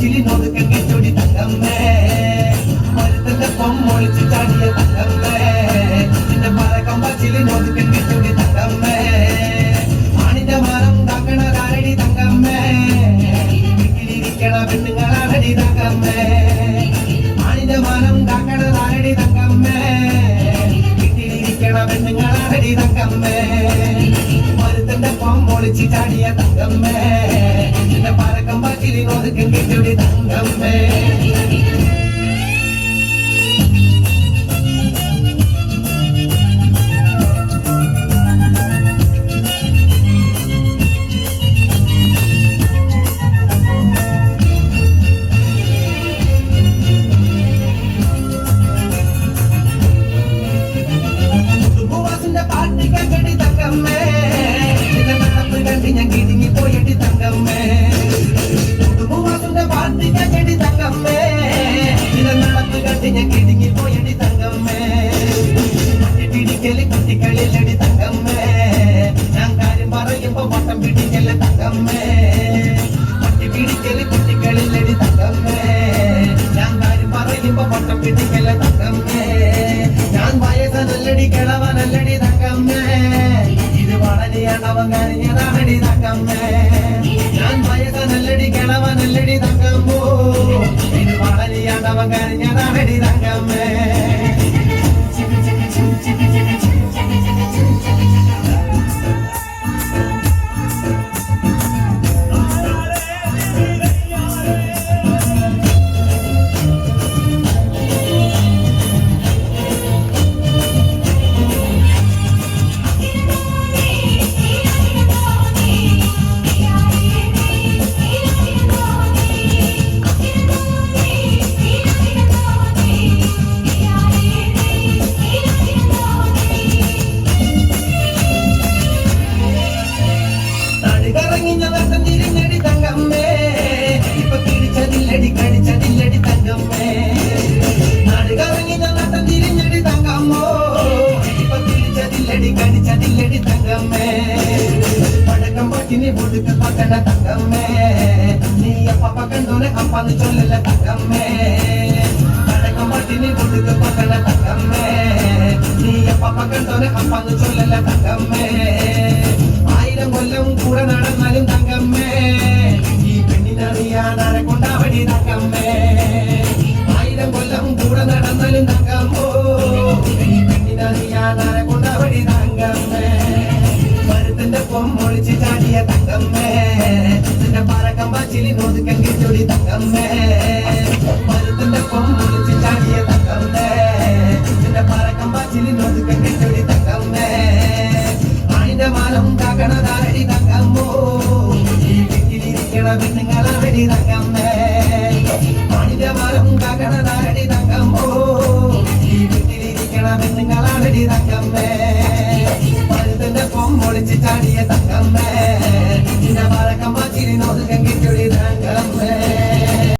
പച്ചിലി നോക്കാൻ കെട്ടൊടി തങ്കമ്മേ മരുത്തന്റെ പൊമ്മൊളിച്ച് ചാടിയ തങ്കമ്മേ നിന്റെ പറക്കം പച്ചിലി നോക്കാൻ കെട്ടൊടി തങ്കമ്മേ ആണിന്റെ മരം കാക്കണതാരടി തങ്കമ്മേ വീട്ടിലിരിക്കണ പെണ്ണുങ്ങളാണടി തങ്കമ്മേ ആണിന്റെ മരം കാക്കണതാരടി തങ്കമ്മേ വീട്ടിലിരിക്കണ പെണ്ണുങ്ങളാണടി തങ്കമ്മേ മരുത്തന്റെ പൊമ്മൊളിച്ച് ചാടിയ തങ്കമ്മേ നിന്റെ പറക്കം പച്ചിലി നോക്കാൻ കെട്ടൊടി തങ്കമ്മേ ഞാൻ കിടുങ്ങി പോയടി തങ്കമ്മേ കുടുംബവാസന്റെ പാർട്ടി കടി തങ്കമ്മേ ഇത് നടപ്പ് കണ്ടി ഞാൻ കിടുങ്ങി പോയടി തങ്കമ്മേ മട്ടിടിക്കല് കുട്ടികളിലടി തങ്കമ്മേ ഞാൻ കാര്യം പറയുമ്പോ വട്ടം പിടിക്കല് തങ്കമ്മേ മട്ടിടിക്കല് കുട്ടികളിലടി തങ്കമ്മേ ഞാൻ കാര്യം പറയുമ്പോ വട്ടം പിടിക്കല് തങ്കമ്മേ ഞാൻ വയസ്സനല്ലടി കിളവനല്ലടി തങ്കമ്മേ വളരെയാണവൻ കരഞ്ഞതാണടി തങ്കമ്മേ ഞാൻ വയസ്സനല്ലടി കിളവനല്ലടി തങ്കമ്മോ ഇത് വളരെയാണവൻ കരഞ്ഞതാണടി തങ്കമ്മേ തിരിഞ്ഞടി തങ്കമ്മേ ഇപ്പൊ പിടിച്ചതില്ലടി കടിച്ചതില്ലടി തങ്കമ്മേ നാട് കറങ്ങി നട്ടം തിരിഞ്ഞടി തങ്കമ്മോ ഇപ്പൊ പിടിച്ചതില്ലടി കടിച്ചതില്ലടി തങ്കമ്മേ പടക്കം പട്ടിനി പൊടുക്ക പക്കണ തങ്കമ്മേ നീ അപ്പ കണ്ടോനെ അപ്പാന്ന് ചൊല്ലല തങ്കമ്മേ പടക്കം പട്ടിനി പൊടുക്ക പക്കണ തങ്കമ്മേ നീ അപ്പ കണ്ടോനെ അപ്പാന്ന് ചൊല്ലല തങ്കമ്മേ 1000 കൊല്ലം കൂടെ നടന്നാലും തങ്കമ്മേ ഈ പെണ്ണിനറിയാനാരെ കൊണ്ടാവടി തങ്കമ്മേ 1000 കൊല്ലം കൂടെ നടന്നാലും തങ്കമ്മോ ഈ പെണ്ണിനറിയാനാരെ കൊണ്ടാവടി തങ്കമ്മേ മരുത്തന്റെ പൊമ്മൊളിച്ച് ചാടിയ തങ്കമ്മേ നിന്റെ പറക്കം പച്ചിലി നോക്കാൻ കിട്ടൊടി തങ്കമ്മേ മരുത്തന്റെ പൊമ്മ